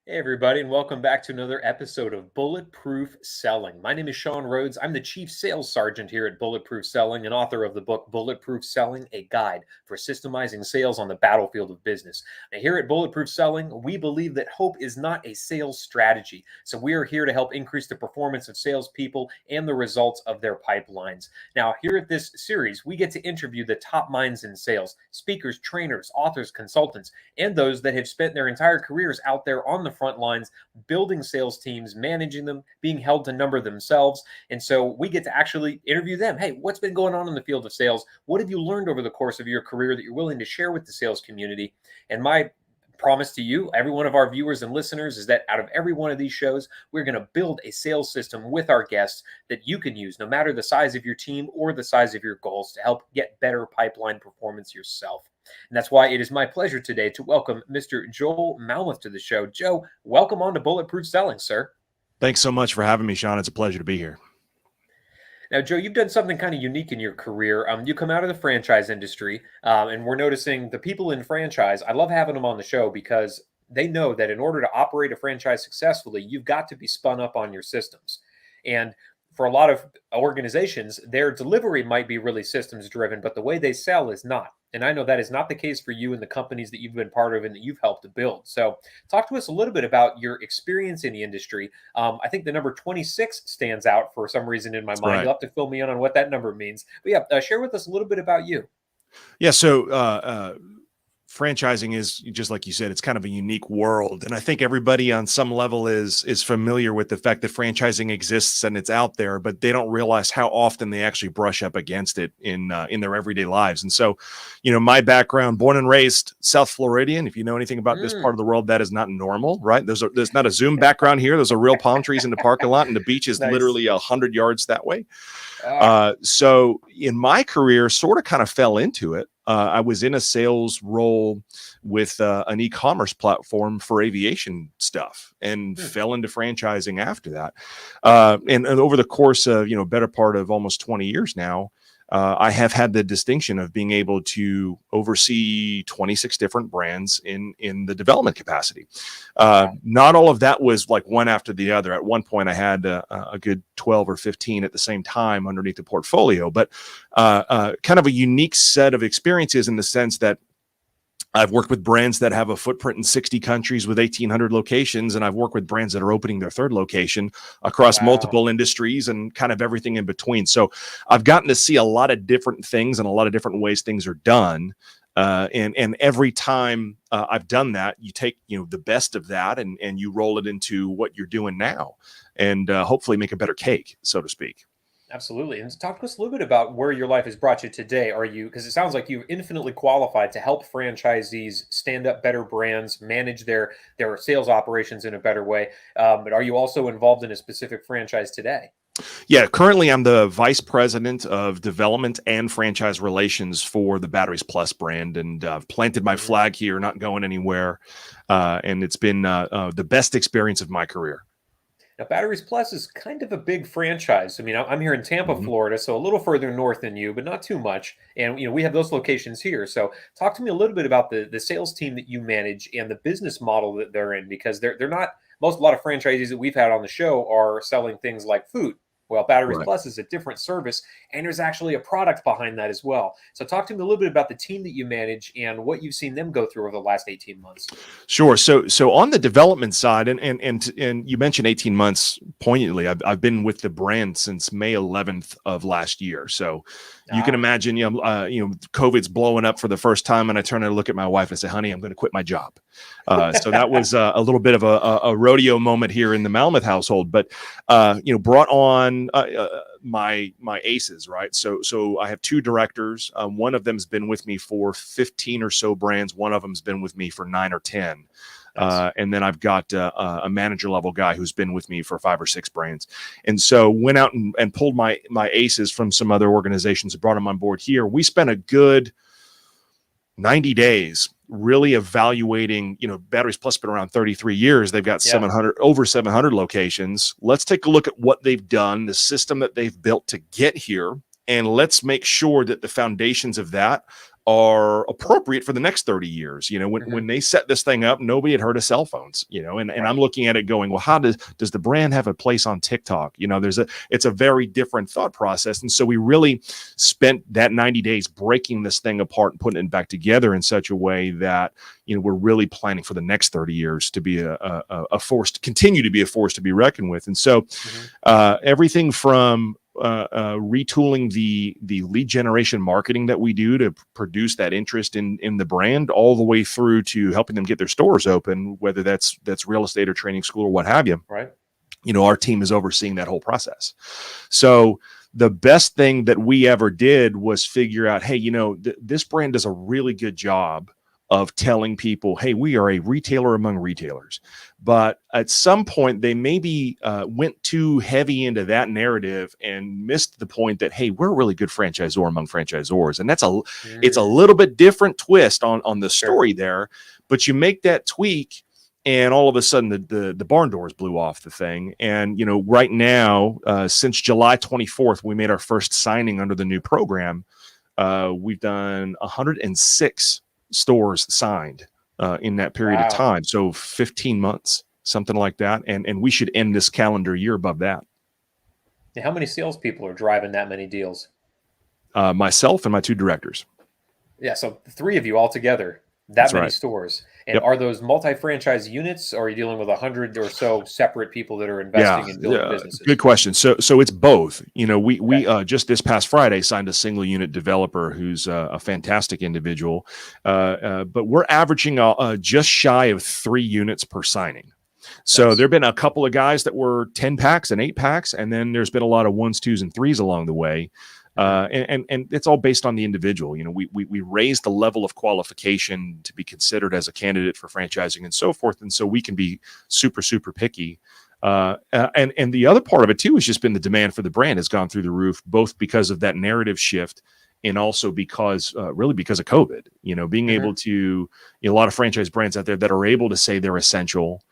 Hey, everybody, and welcome back to another episode of Bulletproof Selling. My name is Sean Rhodes. I'm the Chief Sales Sergeant here at Bulletproof Selling and author of the book Bulletproof Selling, a guide for systemizing sales on the battlefield of business. Now, here at Bulletproof Selling, we believe that hope is not a sales strategy. So we are here to help increase the performance of salespeople and the results of their pipelines. Now, here at this series, we get to interview the top minds in sales, speakers, trainers, authors, consultants, and those that have spent their entire careers out there on the front lines, building sales teams, managing them, being held to number themselves. And so we get to actually interview them. Hey, what's been going on in the field of sales? What have you learned over the course of your career that you're willing to share with the sales community? And my promise to you, every one of our viewers and listeners, is that out of every one of these shows, we're going to build a sales system with our guests that you can use no matter the size of your team or the size of your goals to help get better pipeline performance yourself. And that's why it is my pleasure today to welcome Mr. Joel Malmuth to the show. Joe, welcome on to Bulletproof Selling, sir. Thanks so much for having me, Sean. It's a pleasure to be here. Now, Joe, you've done something kind of unique in your career. You come out of the franchise industry, and we're noticing the people in franchise. I love having them on the show because they know that in order to operate a franchise successfully, you've got to be spun up on your systems. And for a lot of organizations, their delivery might be really systems driven, but the way they sell is not. And I know that is not the case for you and the companies that you've been part of and that you've helped to build. So talk to us a little bit about your experience in the industry. I think the number 26 stands out for some reason in my mind. Right. You'll have to fill me in on what that number means. But yeah, share with us a little bit about you. Yeah. So franchising is, just like you said, it's kind of a unique world. And I think everybody on some level is familiar with the fact that franchising exists and it's out there, but they don't realize how often they actually brush up against it in their everyday lives. And so, my background, born and raised South Floridian. If you know anything about this part of the world, that is not normal, right? There's not a Zoom background here. There's a real palm trees in the parking lot, and the beach is Nice. literally 100 yards that way. So in my career, sort of kind of fell into it. I was in a sales role with an e-commerce platform for aviation stuff and fell into franchising after that. And over the course of, better part of almost 20 years now, I have had the distinction of being able to oversee 26 different brands in the development capacity. Not all of that was like one after the other. At one point, I had a good 12 or 15 at the same time underneath the portfolio, but kind of a unique set of experiences in the sense that I've worked with brands that have a footprint in 60 countries with 1,800 locations, and I've worked with brands that are opening their third location across multiple industries and kind of everything in between. So I've gotten to see a lot of different things and a lot of different ways things are done. And every time I've done that, you take the best of that and you roll it into what you're doing now, and hopefully make a better cake, so to speak. Absolutely. And talk to us a little bit about where your life has brought you today. Because it sounds like you're infinitely qualified to help franchisees stand up better brands, manage their sales operations in a better way. But are you also involved in a specific franchise today? Yeah, currently I'm the vice president of development and franchise relations for the Batteries Plus brand, and I've planted my flag here, not going anywhere. And it's been the best experience of my career. Now, Batteries Plus is kind of a big franchise. I mean, I'm here in Tampa, Florida, so a little further north than you, but not too much. And, we have those locations here. So talk to me a little bit about the sales team that you manage and the business model that they're in, because they're not, a lot of franchisees that we've had on the show are selling things like food. Well, Batteries Plus is a different service, and there's actually a product behind that as well. So talk to me a little bit about the team that you manage and what you've seen them go through over the last 18 months. Sure. So on the development side, and you mentioned 18 months poignantly, I've been with the brand since May 11th of last year. So you can imagine, COVID's blowing up for the first time, and I turn and look at my wife and say, "Honey, I'm going to quit my job." So that was a little bit of a rodeo moment here in the Malmuth household, but brought on my aces, right? So I have two directors. One of them's been with me for 15 or so brands. One of them's been with me for 9 or 10. Nice. And then I've got a manager level guy who's been with me for 5 or 6 brands. And so went out and pulled my aces from some other organizations and brought them on board here. We spent a good 90 days really evaluating, Batteries Plus been around 33 years. They've got over 700 locations. Let's take a look at what they've done, the system that they've built to get here. And let's make sure that the foundations of that are appropriate for the next 30 years. You know, when they set this thing up, nobody had heard of cell phones, you know, and I'm looking at it going, well, how does the brand have a place on TikTok? You know, it's a very different thought process. And so we really spent that 90 days breaking this thing apart and putting it back together in such a way that, you know, we're really planning for the next 30 years to be a force, to continue to be a force to be reckoned with. And so everything from retooling the lead generation marketing that we do to produce that interest in the brand, all the way through to helping them get their stores open, whether that's real estate or training school or what have you. Right. You know, our team is overseeing that whole process. So the best thing that we ever did was figure out, hey, you know, this brand does a really good job of telling people, hey, we are a retailer among retailers. But at some point, they maybe went too heavy into that narrative and missed the point that, hey, we're a really good franchisor among franchisors. And that's it's a little bit different twist on the story there. But you make that tweak, and all of a sudden the barn doors blew off the thing. And, you know, right now, since July 24th, we made our first signing under the new program. We've done 106 stores signed in that period of time. So 15 months, something like that. And we should end this calendar year above that. Now, how many salespeople are driving that many deals? Myself and my 2 directors. Yeah. So 3 of you all together, that many stores. And Yep. are those multi-franchise units, or are you dealing with 100 or so separate people that are investing in building businesses? Good question. So it's both. You know, we just this past Friday signed a single unit developer who's a fantastic individual, but we're averaging just shy of 3 units per signing. So there've been a couple of guys that were 10 packs and 8 packs, and then there's been a lot of 1s, 2s, and 3s along the way. And it's all based on the individual. You know, we raised the level of qualification to be considered as a candidate for franchising and so forth. And so we can be super, super picky. And the other part of it too has just been the demand for the brand has gone through the roof, both because of that narrative shift and also because really because of COVID. You know, being able to, you know, a lot of franchise brands out there that are able to say they're essential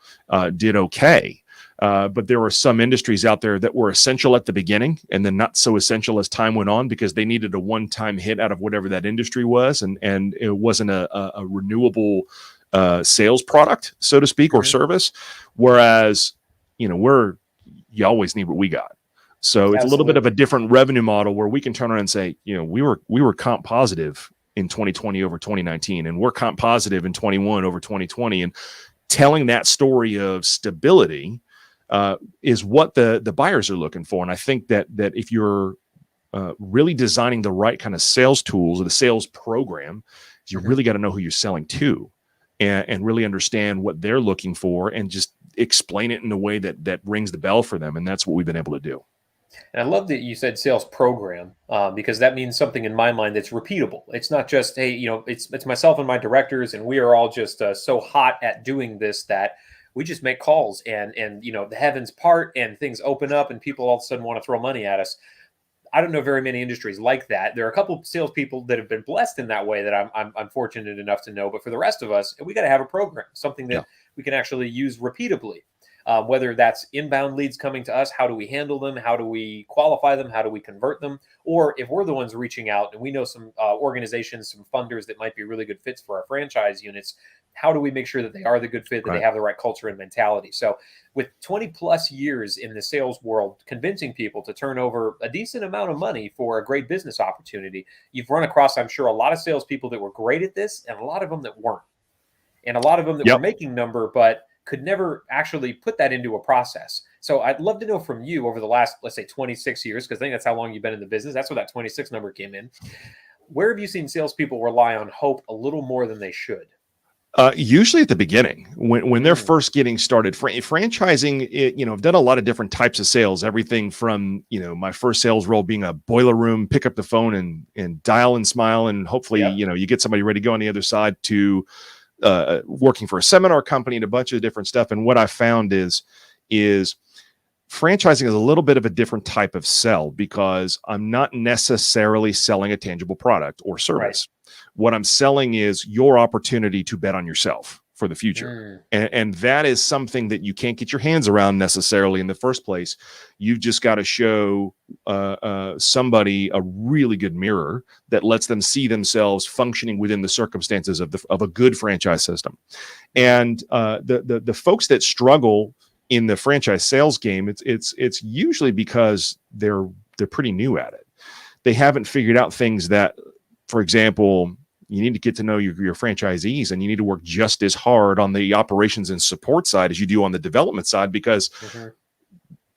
did okay. But there were some industries out there that were essential at the beginning and then not so essential as time went on because they needed a one-time hit out of whatever that industry was. And it wasn't a renewable sales product, so to speak, or service. Whereas, you know, you always need what we got. So it's a little bit of a different revenue model where we can turn around and say, you know, we were comp positive in 2020 over 2019, and we're comp positive in 21 over 2020. And telling that story of stability is what the buyers are looking for. And I think that if you're really designing the right kind of sales tools or the sales program, you really got to know who you're selling to and really understand what they're looking for and just explain it in a way that rings the bell for them. And that's what we've been able to do. And I love that you said sales program because that means something in my mind that's repeatable. It's not just, hey, you know, it's myself and my directors, and we are all just so hot at doing this that we just make calls and you know, the heavens part and things open up and people all of a sudden want to throw money at us. I don't know very many industries like that. There are a couple of salespeople that have been blessed in that way that I'm fortunate enough to know. But for the rest of us, we got to have a program, something that we can actually use repeatably. Whether that's inbound leads coming to us, how do we handle them? How do we qualify them? How do we convert them? Or if we're the ones reaching out and we know some organizations, some funders that might be really good fits for our franchise units, how do we make sure that they are the good fit, that they have the right culture and mentality? So with 20 plus years in the sales world, convincing people to turn over a decent amount of money for a great business opportunity, you've run across, I'm sure, a lot of salespeople that were great at this and a lot of them that weren't. And a lot of them that were making number, but could never actually put that into a process. So I'd love to know from you over the last, let's say 26 years, because I think that's how long you've been in the business. That's where that 26 number came in. Where have you seen salespeople rely on hope a little more than they should? Usually at the beginning, when they're first getting started. Franchising, you know, I've done a lot of different types of sales, everything from, you know, my first sales role being a boiler room, pick up the phone and dial and smile. And hopefully, you know, you get somebody ready to go on the other side to working for a seminar company and a bunch of different stuff. And what I found is franchising is a little bit of a different type of sell because I'm not necessarily selling a tangible product or service. What I'm selling is your opportunity to bet on yourself for the future. And that is something that you can't get your hands around necessarily in the first place. You've just got to show somebody a really good mirror that lets them see themselves functioning within the circumstances of a good franchise system. And the folks that struggle in the franchise sales game, it's usually because they're pretty new at it. They haven't figured out things that, for example, you need to get to know your franchisees, and you need to work just as hard on the operations and support side as you do on the development side, because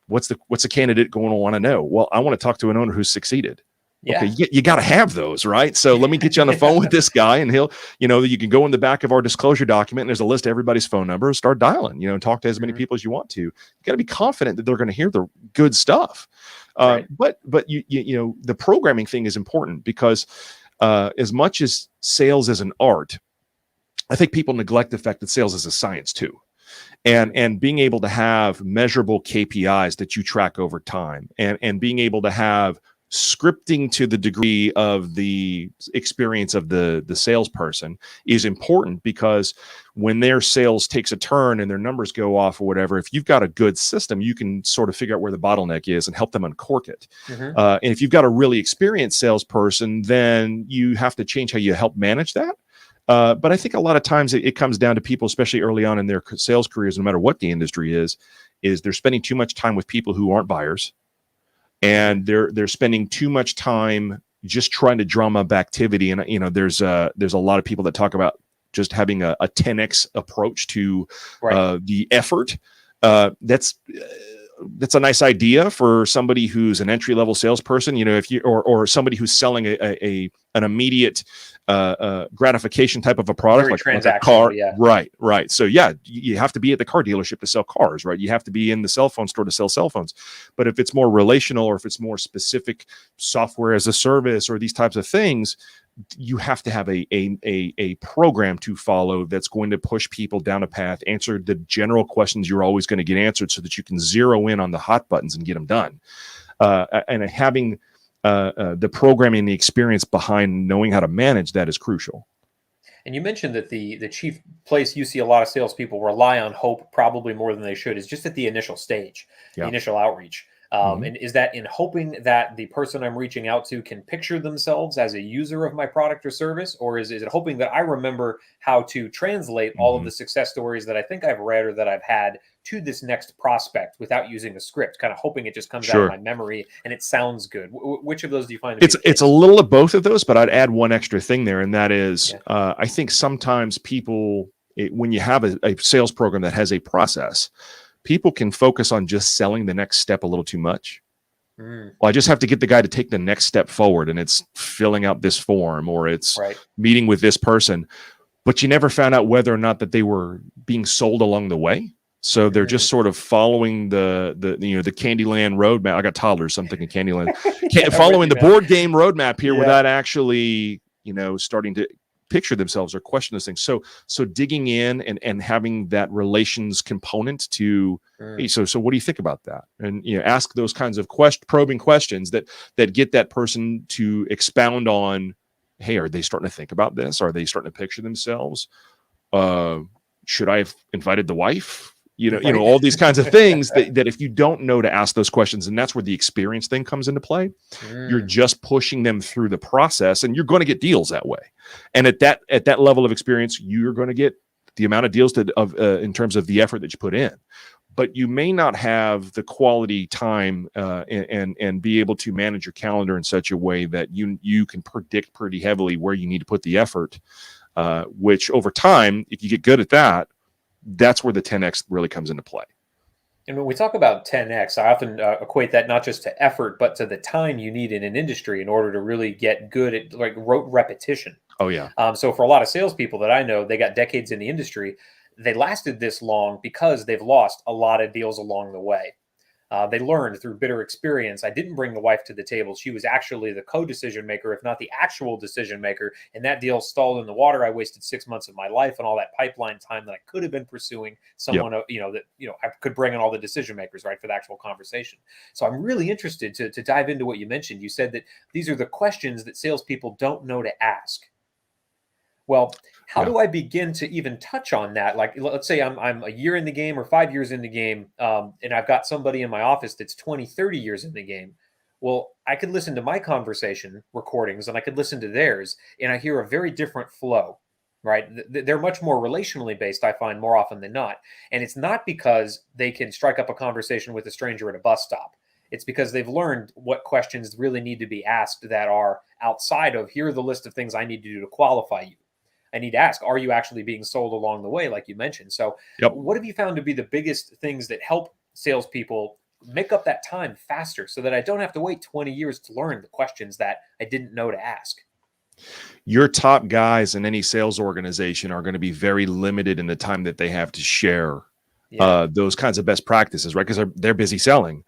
what's the candidate going to want to know? Well, I want to talk to an owner who's succeeded. Yeah. Okay, you got to have those, right? So let me get you on the phone with this guy, and he'll, you can go in the back of our disclosure document, and there's a list of everybody's phone number, and start dialing, and talk to as many people as you want to. You got to be confident that they're going to hear the good stuff. Right. But the programming thing is important, because as much as sales is an art, I think people neglect the fact that sales is a science too. And being able to have measurable KPIs that you track over time, and being able to have scripting to the degree of the experience of the salesperson is important, because when their sales takes a turn and their numbers go off or whatever, if you've got a good system, you can sort of figure out where the bottleneck is and help them uncork it. And if you've got a really experienced salesperson, then you have to change how you help manage that. But I think a lot of times it comes down to people, especially early on in their sales careers, no matter what the industry is they're spending too much time with people who aren't buyers. And they're spending too much time just trying to drum up activity. And there's a lot of people that talk about just having a 10x approach to the effort. That's a nice idea for somebody who's an entry level salesperson. If you or somebody who's selling an immediate gratification type of a product, like a car. Yeah. Right. So yeah, you have to be at the car dealership to sell cars, right? You have to be in the cell phone store to sell cell phones. But if it's more relational, or if it's more specific software as a service or these types of things, you have to have a program to follow that's going to push people down a path, answer the general questions you're always going to get answered, so that you can zero in on the hot buttons and get them done. And having the programming, the experience behind knowing how to manage that is crucial. And you mentioned that the chief place you see a lot of salespeople rely on hope, probably more than they should, is just at the initial stage, the initial outreach. And is that in hoping that the person I'm reaching out to can picture themselves as a user of my product or service? Or is it hoping that I remember how to translate all of the success stories that I think I've read or that I've had to this next prospect without using a script, kind of hoping it just comes out of my memory and it sounds good? Which of those do you find? It's a little of both of those, but I'd add one extra thing there. And that is, I think sometimes people, when you have a sales program that has a process, people can focus on just selling the next step a little too much. Well, I just have to get the guy to take the next step forward, and it's filling out this form, or it's meeting with this person. But you never found out whether or not that they were being sold along the way. So they're just sort of following the Candyland roadmap. I got toddlers, so I'm thinking Candyland. Following the board game roadmap here without actually, starting to picture themselves or question those things. So digging in and having that relations component to, hey, so what do you think about that? And ask those kinds of probing questions that get that person to expound on, hey, are they starting to think about this? Are they starting to picture themselves? Should I have invited the wife? All these kinds of things that if you don't know to ask those questions, and that's where the experience thing comes into play, you're just pushing them through the process, and you're going to get deals that way. And at that level of experience, you're going to get the amount of deals in terms of the effort that you put in. But you may not have the quality time and be able to manage your calendar in such a way that you can predict pretty heavily where you need to put the effort, which over time, if you get good at that, that's where the 10X really comes into play. And when we talk about 10X, I often equate that not just to effort, but to the time you need in an industry in order to really get good at rote repetition. Oh, yeah. So for a lot of salespeople that I know, they got decades in the industry. They lasted this long because they've lost a lot of deals along the way. They learned through bitter experience. I didn't bring the wife to the table. She was actually the co-decision maker, if not the actual decision maker. And that deal stalled in the water. I wasted 6 months of my life and all that pipeline time that I could have been pursuing someone, I could bring in all the decision makers, right, for the actual conversation. So I'm really interested to dive into what you mentioned. You said that these are the questions that salespeople don't know to ask. Well, how Yeah. do I begin to even touch on that? Like, let's say I'm a year in the game or 5 years in the game, and I've got somebody in my office that's 20, 30 years in the game. Well, I could listen to my conversation recordings and I could listen to theirs, and I hear a very different flow, right? They're much more relationally based, I find, more often than not. And it's not because they can strike up a conversation with a stranger at a bus stop. It's because they've learned what questions really need to be asked that are outside of, here are the list of things I need to do to qualify you. I need to ask, are you actually being sold along the way, like you mentioned? So, Yep. what have you found to be the biggest things that help salespeople make up that time faster so that I don't have to wait 20 years to learn the questions that I didn't know to ask? Your top guys in any sales organization are going to be very limited in the time that they have to share those kinds of best practices, right? Because they're busy selling.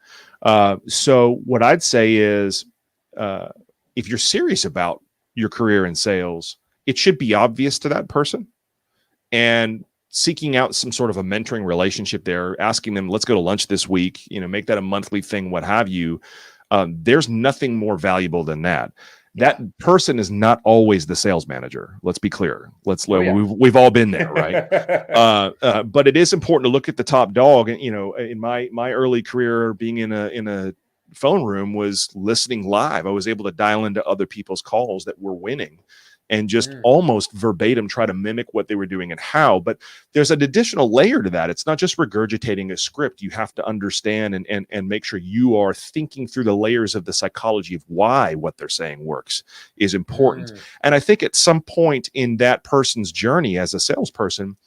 So what I'd say is, if you're serious about your career in sales, it should be obvious to that person, and seeking out some sort of a mentoring relationship there, asking them, let's go to lunch this week, make that a monthly thing, what have you. There's nothing more valuable than that. That person is not always the sales manager. Let's be clear. We've all been there, right? But it is important to look at the top dog. And in my early career, being in a phone room was listening live. I was able to dial into other people's calls that were winning, and just almost verbatim try to mimic what they were doing and how. But there's an additional layer to that. It's not just regurgitating a script. You have to understand and make sure you are thinking through the layers of the psychology of why what they're saying works is important. And I think at some point in that person's journey as a salesperson,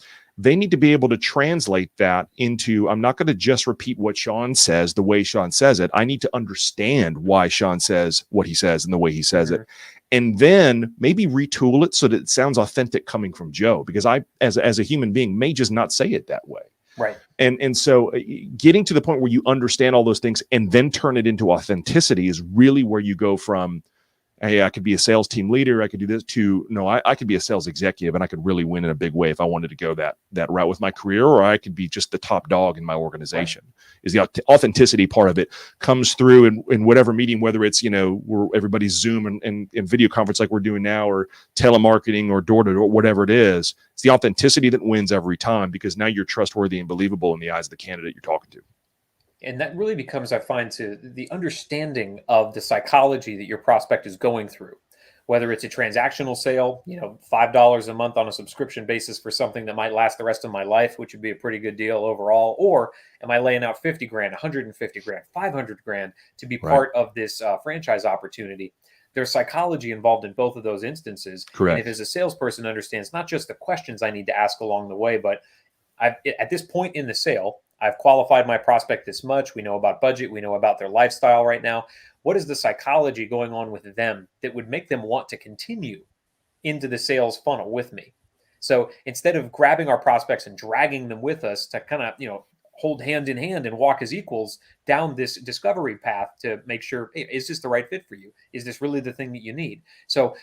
they need to be able to translate that into, I'm not going to just repeat what Sean says the way Sean says it. I need to understand why Sean says what he says and the way he says it. And then maybe retool it so that it sounds authentic coming from Joe, because I, as a human being, may just not say it that way. Right. And so getting to the point where you understand all those things and then turn it into authenticity is really where you go from, hey, I could be a sales team leader, I could do this, to, no, I could be a sales executive and I could really win in a big way if I wanted to go that route with my career, or I could be just the top dog in my organization. Right. Is the authenticity part of it comes through in whatever meeting, whether it's, where everybody's Zoom and video conference like we're doing now, or telemarketing or door-to-door, whatever it is. It's the authenticity that wins every time, because now you're trustworthy and believable in the eyes of the candidate you're talking to. And that really becomes, I find, to the understanding of the psychology that your prospect is going through. Whether it's a transactional sale, $5 a month on a subscription basis for something that might last the rest of my life, which would be a pretty good deal overall, or am I laying out 50 grand, 150 grand, 500 grand to be part of this franchise opportunity? There's psychology involved in both of those instances. Correct. And if as a salesperson understands not just the questions I need to ask along the way, but at this point in the sale, I've qualified my prospect this much. We know about budget. We know about their lifestyle right now. What is the psychology going on with them that would make them want to continue into the sales funnel with me? So instead of grabbing our prospects and dragging them with us to kind of, hold hand in hand and walk as equals down this discovery path to make sure, hey, is this the right fit for you? Is this really the thing that you need? So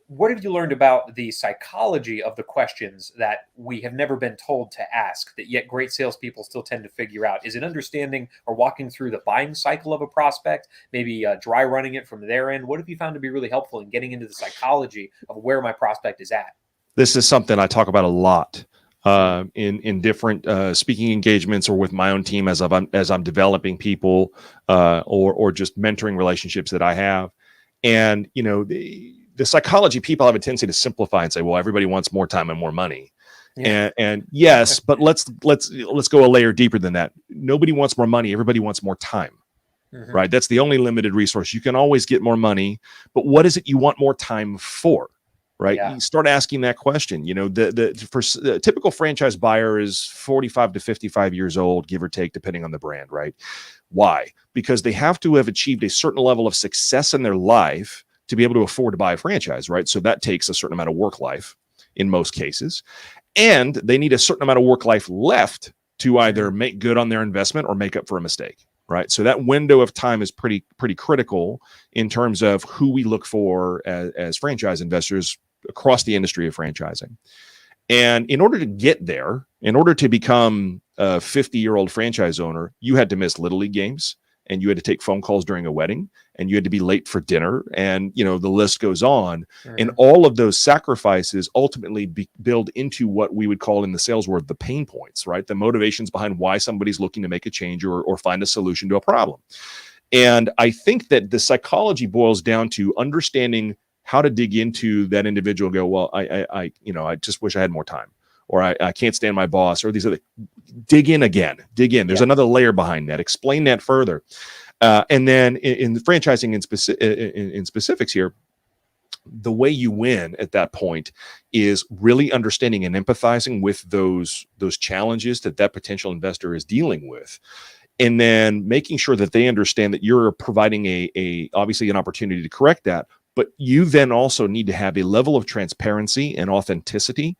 what have you learned about the psychology of the questions that we have never been told to ask, that yet great salespeople still tend to figure out? Is it understanding or walking through the buying cycle of a prospect, maybe dry running it from their end? What have you found to be really helpful in getting into the psychology of where my prospect is at? This is something I talk about a lot in different speaking engagements, or with my own team as I'm developing people, or just mentoring relationships that I have. And the psychology, people have a tendency to simplify and say, well, everybody wants more time and more money. Yeah. And yes, but let's go a layer deeper than that. Nobody wants more money. Everybody wants more time, right? That's the only limited resource. You can always get more money, but what is it you want more time for? Right. Yeah. You start asking that question. The typical franchise buyer is 45 to 55 years old, give or take, depending on the brand. Right. Why? Because they have to have achieved a certain level of success in their life to be able to afford to buy a franchise. Right. So that takes a certain amount of work life in most cases. And they need a certain amount of work life left to either make good on their investment or make up for a mistake. Right. So that window of time is pretty critical in terms of who we look for as franchise investors across the industry of franchising. And in order to get there, in order to become a 50-year-old franchise owner, you had to miss Little League games. and you had to take phone calls during a wedding, and you had to be late for dinner, and the list goes on. And all of those sacrifices ultimately build into what we would call in the sales world the pain points, right? The motivations behind why somebody's looking to make a change or find a solution to a problem. And I think that the psychology boils down to understanding how to dig into that individual and go, well, I just wish I had more time, or I can't stand my boss, or these other. Dig in again. There's another layer behind that. Explain that further. And then in the franchising in specifics here, the way you win at that point is really understanding and empathizing with those challenges that potential investor is dealing with. And then making sure that they understand that you're providing a obviously an opportunity to correct that, but you then also need to have a level of transparency and authenticity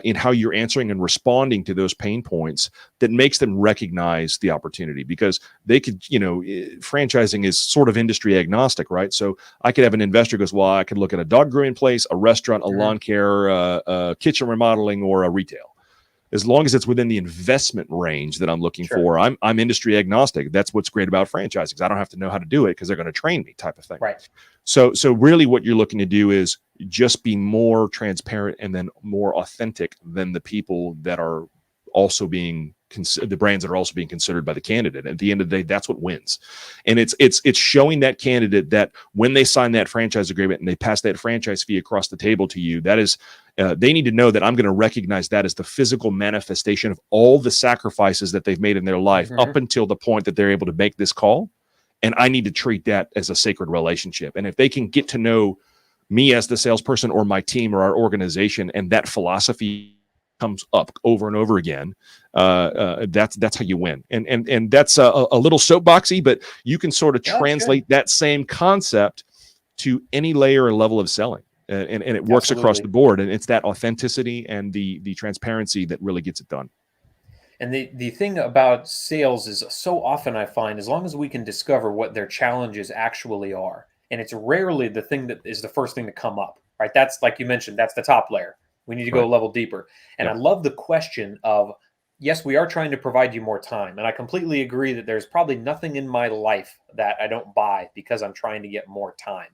in how you're answering and responding to those pain points that makes them recognize the opportunity, because they could, franchising is sort of industry agnostic, right? So I could have an investor who goes, well, I could look at a dog grooming place, a restaurant, a lawn care, a kitchen remodeling, or a retail. As long as it's within the investment range that I'm looking for, I'm industry agnostic. That's what's great about franchising, because I don't have to know how to do it because they're going to train me, type of thing. Right. So really what you're looking to do is just be more transparent and then more authentic than the people that are also being the brands that are also being considered by the candidate. At the end of the day, that's what wins. And it's showing that candidate that when they sign that franchise agreement and they pass that franchise fee across the table to you, that is, they need to know that I'm going to recognize that as the physical manifestation of all the sacrifices that they've made in their life up until the point that they're able to make this call. And I need to treat that as a sacred relationship. And if they can get to know me as the salesperson or my team or our organization, and that philosophy comes up over and over again, that's how you win. And that's a little soapboxy, but you can sort of translate that same concept to any layer or level of selling, and it works across the board. And it's that authenticity and the transparency that really gets it done. And the thing about sales is, so often I find, as long as we can discover what their challenges actually are, and it's rarely the thing that is the first thing to come up, right? That's, like you mentioned, that's the top layer. We need to go a level deeper. And I love the question of, yes, we are trying to provide you more time. And I completely agree that there's probably nothing in my life that I don't buy because I'm trying to get more time.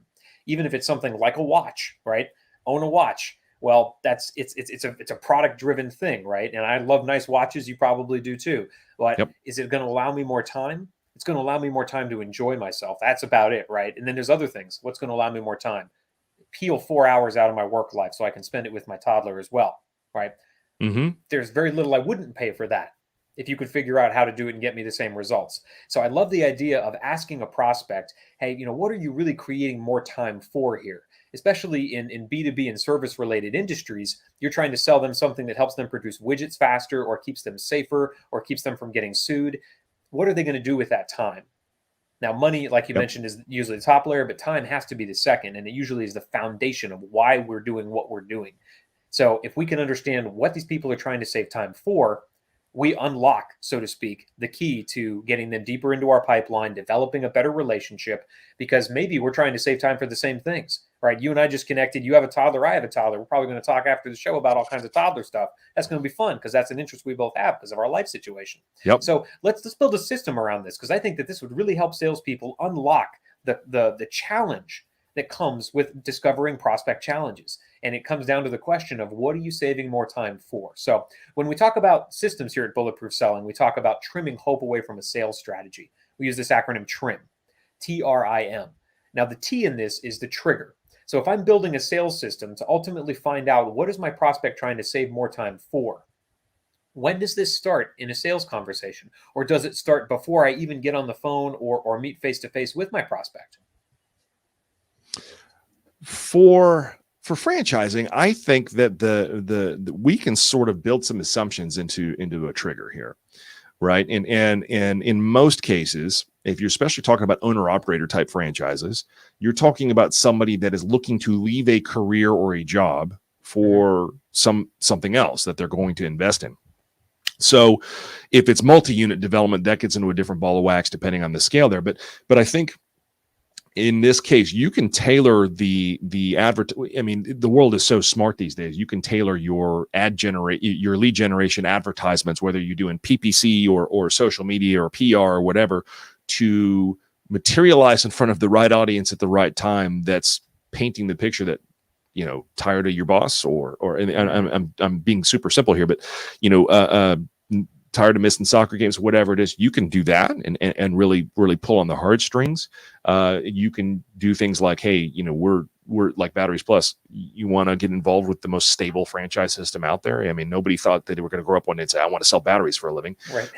Even if it's something like a watch, right? Own a watch. Well, it's a product driven thing, right? And I love nice watches. You probably do too. But is it going to allow me more time? It's going to allow me more time to enjoy myself. That's about it, right? And then there's other things. What's going to allow me more time? Peel 4 hours out of my work life so I can spend it with my toddler as well, right? There's very little I wouldn't pay for that if you could figure out how to do it and get me the same results. So I love the idea of asking a prospect, hey, what are you really creating more time for here? Especially in B2B and service related industries, you're trying to sell them something that helps them produce widgets faster or keeps them safer or keeps them from getting sued. What are they going to do with that time? Now, money, like you mentioned, is usually the top layer, but time has to be the second. And it usually is the foundation of why we're doing what we're doing. So if we can understand what these people are trying to save time for, we unlock, so to speak, the key to getting them deeper into our pipeline, developing a better relationship, because maybe we're trying to save time for the same things, right? You and I just connected. You have a toddler. I have a toddler. We're probably going to talk after the show about all kinds of toddler stuff. That's going to be fun because that's an interest we both have because of our life situation. So let's build a system around this, because I think that this would really help salespeople unlock the challenge that comes with discovering prospect challenges. And it comes down to the question of, what are you saving more time for? So when we talk about systems here at Bulletproof Selling, we talk about trimming hope away from a sales strategy. We use this acronym TRIM, T-R-I-M. Now the T in this is the trigger. So if I'm building a sales system to ultimately find out, what is my prospect trying to save more time for? When does this start in a sales conversation? Or does it start before I even get on the phone or meet face-to-face with my prospect? For franchising, I think that the we can sort of build some assumptions into a trigger here, right? And in most cases, if you're especially talking about owner operator type franchises, you're talking about somebody that is looking to leave a career or a job for something else that they're going to invest in. So if it's multi-unit development, that gets into a different ball of wax depending on the scale there. But I think in this case, you can tailor the world is so smart these days. You can tailor your your lead generation advertisements, whether you're doing PPC or social media or PR or whatever, to materialize in front of the right audience at the right time that's painting the picture that, tired of your boss, and I'm being super simple here, but tired of missing soccer games, whatever it is, you can do that and really pull on the heartstrings. You can do things like, hey, we're like Batteries Plus. You want to get involved with the most stable franchise system out there. I mean, nobody thought that they were going to grow up one day and say, I want to sell batteries for a living. Right.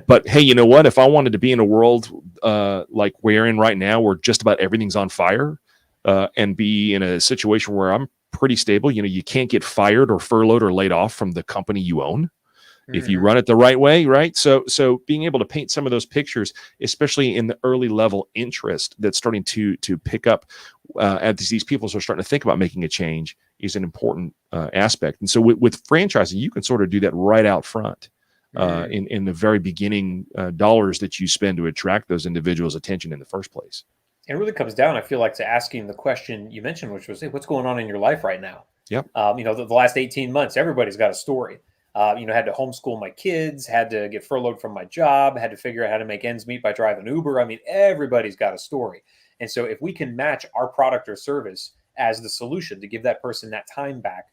But hey, you know what? If I wanted to be in a world like we're in right now, where just about everything's on fire, and be in a situation where I'm pretty stable, you can't get fired or furloughed or laid off from the company you own if you run it the right way, right? So being able to paint some of those pictures, especially in the early level interest that's starting to pick up as these people are starting to think about making a change, is an important aspect. And so with franchising, you can sort of do that right out front in the very beginning dollars that you spend to attract those individuals' attention in the first place. It really comes down, I feel like, to asking the question you mentioned, which was, hey, what's going on in your life right now? Yep. The last 18 months, everybody's got a story. Had to homeschool my kids, had to get furloughed from my job, had to figure out how to make ends meet by driving Uber. I mean, everybody's got a story. And so if we can match our product or service as the solution to give that person that time back,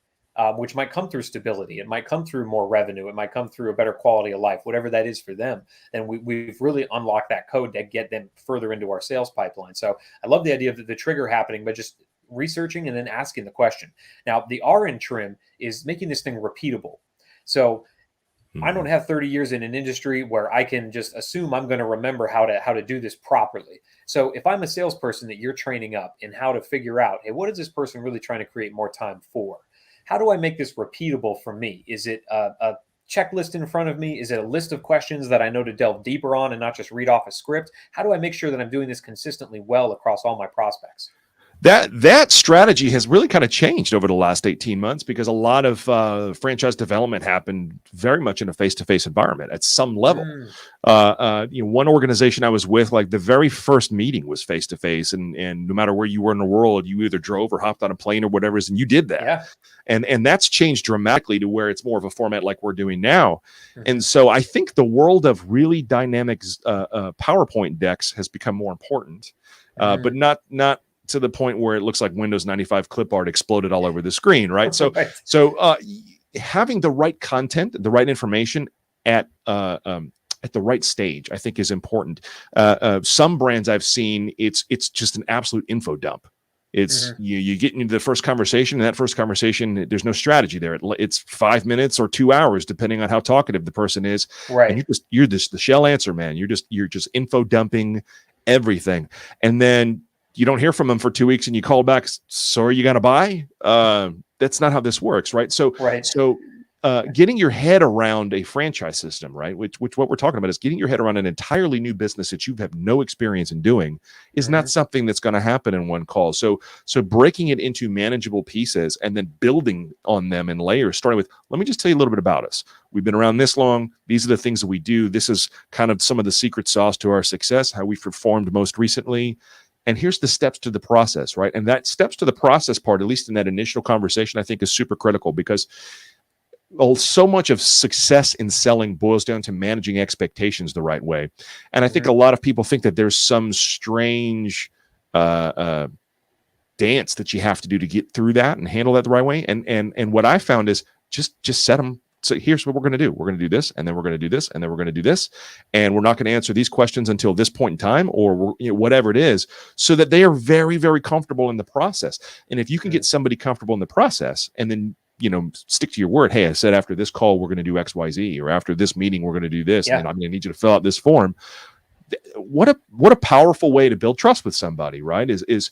which might come through stability, it might come through more revenue, it might come through a better quality of life, whatever that is for them, then we've really unlocked that code to get them further into our sales pipeline. So I love the idea of the trigger happening, but just researching and then asking the question. Now, the R in trim is making this thing repeatable. So I don't have 30 years in an industry where I can just assume I'm going to remember how to do this properly. So if I'm a salesperson that you're training up in how to figure out, hey, what is this person really trying to create more time for? How do I make this repeatable for me? Is it a checklist in front of me? Is it a list of questions that I know to delve deeper on and not just read off a script? How do I make sure that I'm doing this consistently well across all my prospects? That strategy has really kind of changed over the last 18 months, because a lot of franchise development happened very much in a face-to-face environment at some level. One organization I was with, like the very first meeting was face-to-face, and no matter where you were in the world, you either drove or hopped on a plane or whatever it is, and you did that. Yeah. And that's changed dramatically to where it's more of a format like we're doing now. And so I think the world of really dynamic PowerPoint decks has become more important, but not to the point where it looks like Windows 95 clip art exploded all over the screen, right? So having the right content, the right information at the right stage, I think is important. Some brands I've seen, it's just an absolute info dump. It's you get into the first conversation, and that first conversation, there's no strategy there. It's 5 minutes or 2 hours, depending on how talkative the person is. Right. And you're just the shell answer, man. You're just info dumping everything. And then you don't hear from them for 2 weeks, and you call back, so are you going to buy? That's not how this works, right? So getting your head around a franchise system, right? Which what we're talking about is getting your head around an entirely new business that you have no experience in doing is not something that's going to happen in one call. So breaking it into manageable pieces and then building on them in layers, starting with, let me just tell you a little bit about us. We've been around this long. These are the things that we do. This is kind of some of the secret sauce to our success, how we've performed most recently. And here's the steps to the process, right? And that steps to the process part, at least in that initial conversation, I think is super critical, because so much of success in selling boils down to managing expectations the right way. And I think a lot of people think that there's some strange dance that you have to do to get through that and handle that the right way. And what I found is just set them. So here's what we're going to do. We're going to do this, and then we're going to do this, and then we're going to do this. And we're not going to answer these questions until this point in time, or whatever it is, so that they are very, very comfortable in the process. And if you can get somebody comfortable in the process, and then stick to your word. Hey, I said after this call, we're going to do X, Y, Z, or after this meeting, we're going to do this. And I'm going to need you to fill out this form. What a powerful way to build trust with somebody, right? Is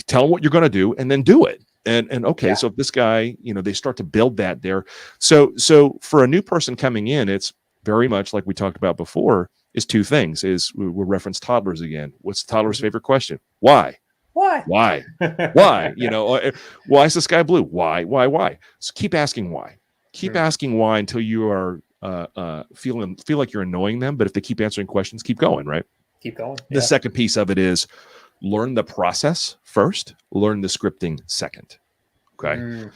tell them what you're going to do and then do it. And okay, so if this guy, they start to build that there. So for a new person coming in, it's very much like we talked about before, is two things. We'll reference toddlers again. What's the toddler's favorite question? Why? Why? Why? Why is the sky blue? Why? So keep asking why. Keep asking why until you are feel like you're annoying them. But if they keep answering questions, keep going, right? Keep going. The second piece of it is learn the process first, learn the scripting second. Okay.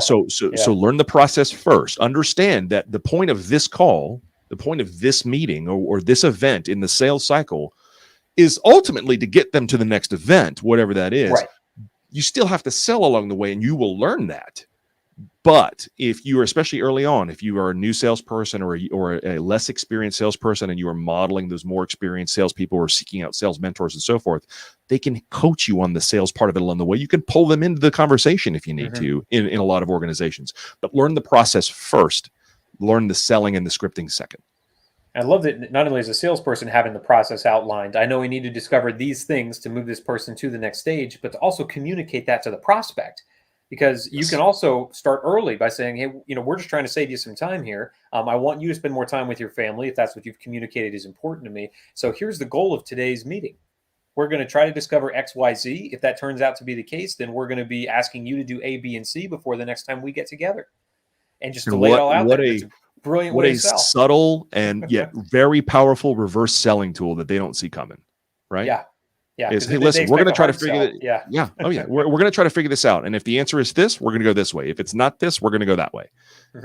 So learn the process first. Understand that the point of this call, the point of this meeting or this event in the sales cycle is ultimately to get them to the next event, whatever that is. Right. You still have to sell along the way, and you will learn that. But if you are, especially early on, if you are a new salesperson or a less experienced salesperson, and you are modeling those more experienced salespeople or seeking out sales mentors and so forth, they can coach you on the sales part of it along the way. You can pull them into the conversation if you need to in a lot of organizations. But learn the process first. Learn the selling and the scripting second. I love that not only is a salesperson having the process outlined, I know we need to discover these things to move this person to the next stage, but to also communicate that to the prospect. Because you can also start early by saying, hey, we're just trying to save you some time here. I want you to spend more time with your family if that's what you've communicated is important to me. So here's the goal of today's meeting. We're going to try to discover X, Y, Z. If that turns out to be the case, then we're going to be asking you to do A, B, and C before the next time we get together. And just to lay it all out there. It's a brilliant way to sell. Subtle and yet very powerful reverse selling tool that they don't see coming, right? Yeah. Yeah. Is, hey, listen, we're going to try to figure it. Yeah. Yeah. Oh, yeah. We're going to try to figure this out. And if the answer is this, we're going to go this way. If it's not this, we're going to go that way.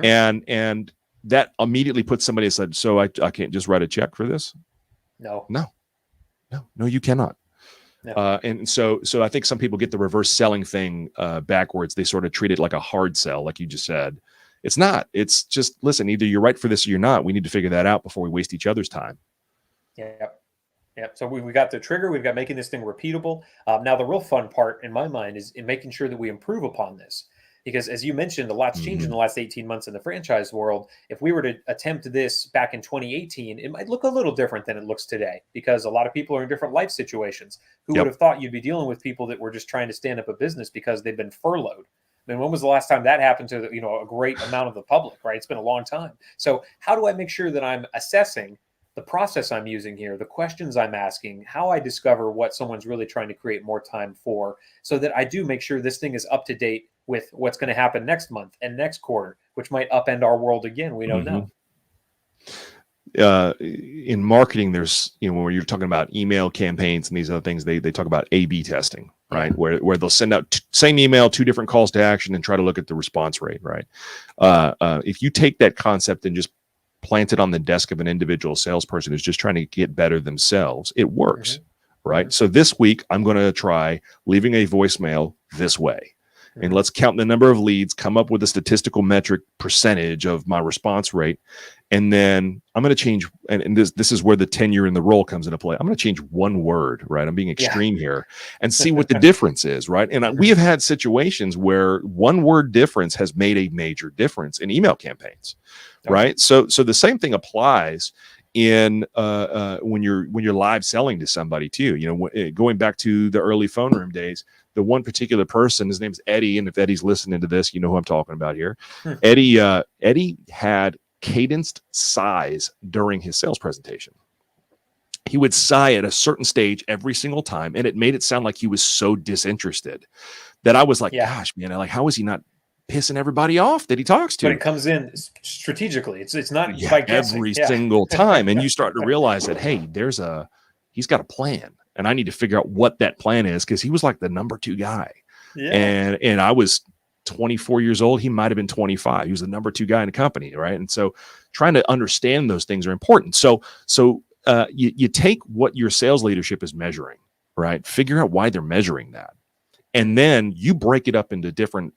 And that immediately puts somebody aside. So I can't just write a check for this. No, you cannot. No. And so I think some people get the reverse selling thing backwards. They sort of treat it like a hard sell, like you just said. It's not. It's just, listen, either you're right for this or you're not. We need to figure that out before we waste each other's time. Yep. So we got the trigger. We've got making this thing repeatable. Now, the real fun part in my mind is in making sure that we improve upon this. Because as you mentioned, a lot's changed in the last 18 months in the franchise world. If we were to attempt this back in 2018, it might look a little different than it looks today because a lot of people are in different life situations. Who would have thought you'd be dealing with people that were just trying to stand up a business because they've been furloughed? I mean, when was the last time that happened to a great amount of the public, right? It's been a long time. So how do I make sure that I'm assessing the process I'm using here, the questions I'm asking, how I discover what someone's really trying to create more time for, so that I do make sure this thing is up to date with what's going to happen next month and next quarter, which might upend our world again. We don't know. In marketing, there's, when you're talking about email campaigns and these other things, they talk about A/B testing, right? Where they'll send out same email, 2 different calls to action and try to look at the response rate, right? If you take that concept and just plant it on the desk of an individual salesperson who's just trying to get better themselves, it works, right? So this week, I'm going to try leaving a voicemail this way. And let's count the number of leads, come up with a statistical metric percentage of my response rate. And then I'm going to change, and this is where the tenure in the role comes into play. I'm going to change one word, right? I'm being extreme here, and see what the difference is, right? And we have had situations where one word difference has made a major difference in email campaigns, right? So the same thing applies in when you're live selling to somebody too. Going back to the early phone room days, the one particular person, his name's Eddie, and if Eddie's listening to this, you know who I'm talking about here. Eddie had cadenced sighs during his sales presentation. He would sigh at a certain stage every single time, and it made it sound like he was so disinterested that I was like, gosh, man, how is he not pissing everybody off that he talks to? But it comes in strategically. It's not by guessing. Every single time. And you start to realize that, hey, he's got a plan, and I need to figure out what that plan is, because he was like the number 2 guy. And I was 24 years old. He might've been 25. He was the number 2 guy in the company. Right. And so trying to understand those things are important. So you take what your sales leadership is measuring, right? Figure out why they're measuring that. And then you break it up into a different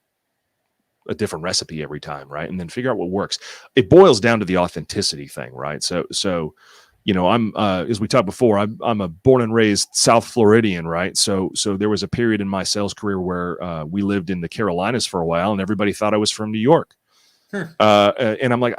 recipe every time, right? And then figure out what works. It boils down to the authenticity thing, right? So I'm as we talked before, I'm a born and raised South Floridian, right? So there was a period in my sales career where we lived in the Carolinas for a while, and everybody thought I was from New York. And I'm like,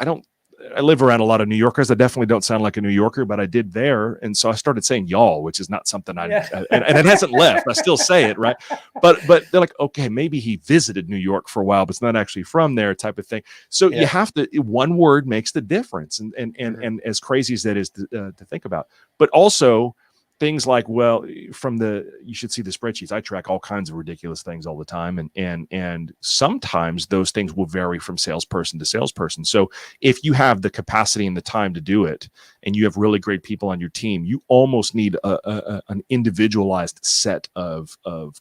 I live around a lot of New Yorkers. I definitely don't sound like a New Yorker, but I did there. And so I started saying y'all, which is not something and it hasn't left. I still say it, right? But they're like, okay, maybe he visited New York for a while, but it's not actually from there, type of thing. So you have to, one word makes the difference. And as crazy as that is to think about, but also things like, you should see the spreadsheets. I track all kinds of ridiculous things all the time. And sometimes those things will vary from salesperson to salesperson. So if you have the capacity and the time to do it, and you have really great people on your team, you almost need an individualized set of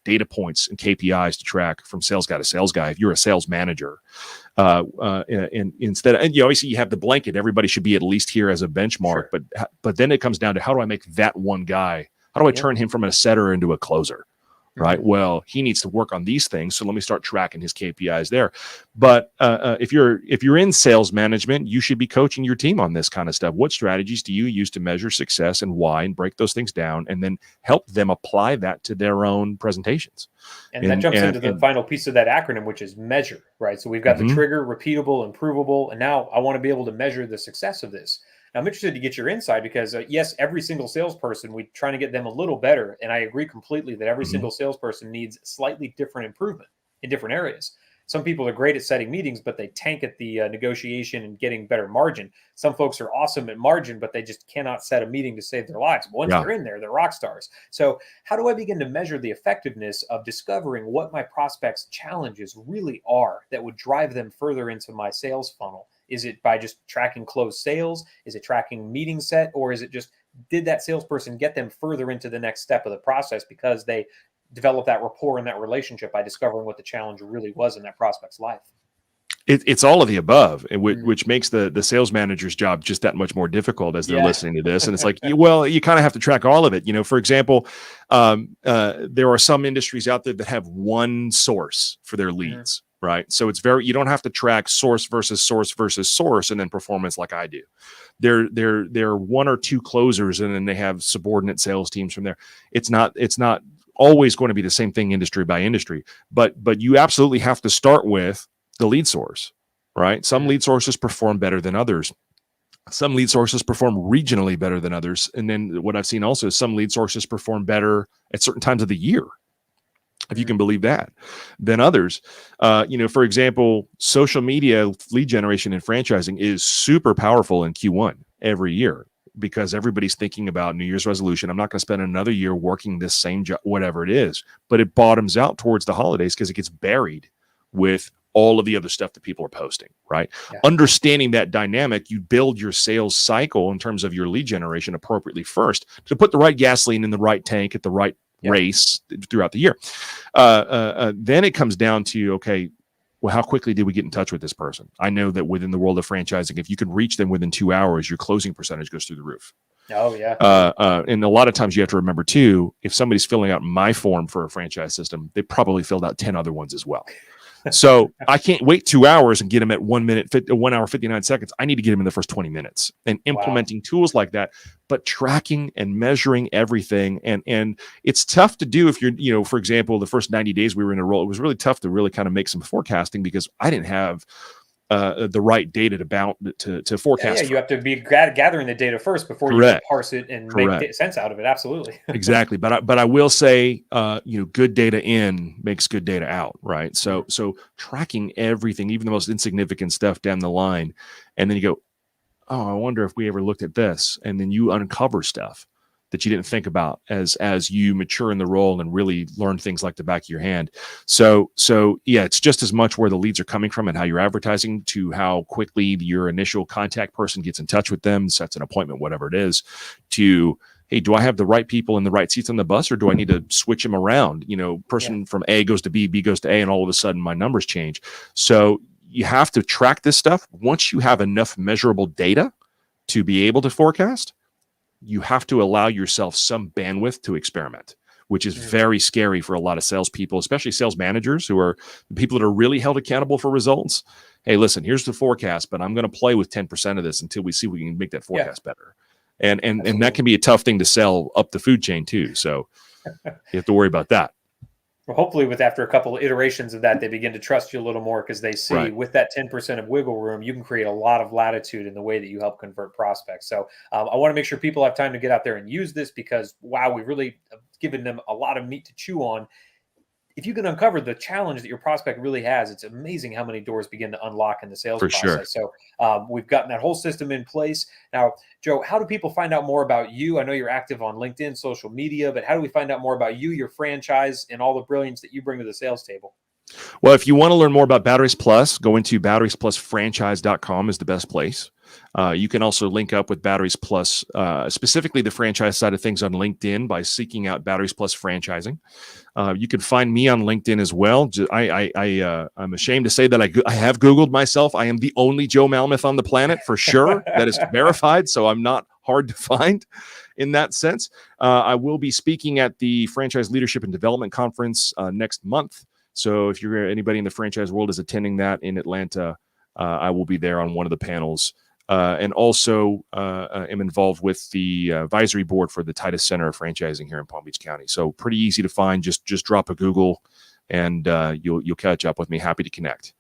data points and KPIs to track from sales guy to sales guy. If you're a sales manager, and instead, and obviously you have the blanket, everybody should be at least here as a benchmark, but then it comes down to, how do I make that one guy How do I turn him from a setter into a closer? Right. Mm-hmm. Well, he needs to work on these things. So let me start tracking his KPIs there. But if you're in sales management, you should be coaching your team on this kind of stuff. What strategies do you use to measure success and why, and break those things down, and then help them apply that to their own presentations. And that jumps into the final piece of that acronym, which is measure, right? So we've got the trigger, repeatable, improvable, and now I want to be able to measure the success of this. Now, I'm interested to get your insight because, yes, every single salesperson, we're trying to get them a little better. And I agree completely that every single salesperson needs slightly different improvement in different areas. Some people are great at setting meetings, but they tank at the negotiation and getting better margin. Some folks are awesome at margin, but they just cannot set a meeting to save their lives. Once they're in there, they're rock stars. So how do I begin to measure the effectiveness of discovering what my prospects' challenges really are that would drive them further into my sales funnel? Is it by just tracking closed sales? Is it tracking meeting set? Or is it just, did that salesperson get them further into the next step of the process because they develop that rapport and that relationship by discovering what the challenge really was in that prospect's life? It's all of the above, which makes the sales manager's job just that much more difficult as they're listening to this. And it's like, well, you kind of have to track all of it. You know, for example, there are some industries out there that have one source for their leads. Right. So it's you don't have to track source versus source versus source and then performance like I do. They're one or two closers and then they have subordinate sales teams from there. It's not always going to be the same thing industry by industry, but you absolutely have to start with the lead source, right? Some lead sources perform better than others. Some lead sources perform regionally better than others. And then what I've seen also is some lead sources perform better at certain times of the year, if you can believe that, than others. For example, social media lead generation and franchising is super powerful in Q1 every year because everybody's thinking about New Year's resolution. I'm not going to spend another year working this same job, whatever it is, but it bottoms out towards the holidays because it gets buried with all of the other stuff that people are posting, right? Yeah. Understanding that dynamic, you build your sales cycle in terms of your lead generation appropriately first to put the right gasoline in the right tank at the right race throughout the year. Then it comes down to, okay, well, how quickly did we get in touch with this person? I know that within the world of franchising, if you can reach them within 2 hours, your closing percentage goes through the roof. Oh, yeah. And a lot of times you have to remember, too, if somebody's filling out my form for a franchise system, they probably filled out 10 other ones as well. So I can't wait 2 hours and get them at 1 hour, 59 seconds. I need to get them in the first 20 minutes and implementing tools like that, but tracking and measuring everything. And it's tough to do if you're, for example, the first 90 days we were in a role, it was really tough to really kind of make some forecasting because I didn't have the right data to forecast. Yeah, you have to be gathering the data first before you can parse it and make sense out of it. Absolutely. Exactly. But I will say, good data in makes good data out. Right. So tracking everything, even the most insignificant stuff down the line. And then you go, oh, I wonder if we ever looked at this. And then you uncover stuff that you didn't think about as you mature in the role and really learn things like the back of your hand. So yeah, it's just as much where the leads are coming from and how you're advertising to how quickly your initial contact person gets in touch with them, sets an appointment, whatever it is, to, hey, do I have the right people in the right seats on the bus or do I need to switch them around? Person from A goes to B, B goes to A, and all of a sudden my numbers change. So you have to track this stuff. Once you have enough measurable data to be able to forecast, you have to allow yourself some bandwidth to experiment, which is very scary for a lot of salespeople, especially sales managers who are the people that are really held accountable for results. Hey, listen, here's the forecast, but I'm going to play with 10% of this until we see we can make that forecast better. And that can be a tough thing to sell up the food chain too. So you have to worry about that. Well, hopefully after a couple of iterations of that, they begin to trust you a little more because they see with that 10% of wiggle room, you can create a lot of latitude in the way that you help convert prospects. So I want to make sure people have time to get out there and use this because, wow, we've really given them a lot of meat to chew on. If you can uncover the challenge that your prospect really has, it's amazing how many doors begin to unlock in the sales process. Sure. So we've gotten that whole system in place. Now, Joe, how do people find out more about you? I know you're active on LinkedIn, social media, but how do we find out more about you, your franchise, and all the brilliance that you bring to the sales table? Well, if you want to learn more about Batteries Plus, go into batteriesplusfranchise.com is the best place. You can also link up with Batteries Plus, specifically the franchise side of things on LinkedIn by seeking out Batteries Plus Franchising. You can find me on LinkedIn as well. I'm ashamed to say that I have Googled myself. I am the only Joe Malmuth on the planet for sure. That is verified, so I'm not hard to find. in that sense. I will be speaking at the Franchise Leadership and Development Conference next month. So if you're anybody in the franchise world is attending that in Atlanta, I will be there on one of the panels. And also am involved with the advisory board for the Titus Center of Franchising here in Palm Beach County. So pretty easy to find. Just drop a Google, and you'll catch up with me. Happy to connect.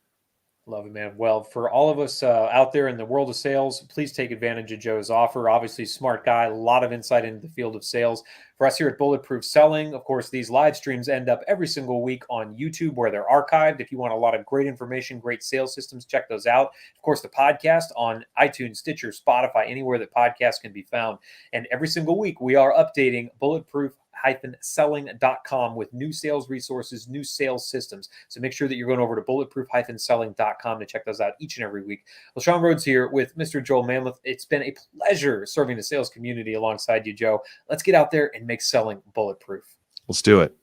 Love it, man. Well, for all of us out there in the world of sales, please take advantage of Joe's offer. Obviously, smart guy, a lot of insight into the field of sales. For us here at Bulletproof Selling, of course, these live streams end up every single week on YouTube where they're archived. If you want a lot of great information, great sales systems, check those out. Of course, the podcast on iTunes, Stitcher, Spotify, anywhere that podcasts can be found. And every single week, we are updating bulletproof-selling.com with new sales resources, new sales systems. So make sure that you're going over to bulletproof-selling.com to check those out each and every week. Well, Sean Rhodes here with Mr. Joel Malmuth. It's been a pleasure serving the sales community alongside you, Joe. Let's get out there and make selling bulletproof. Let's do it.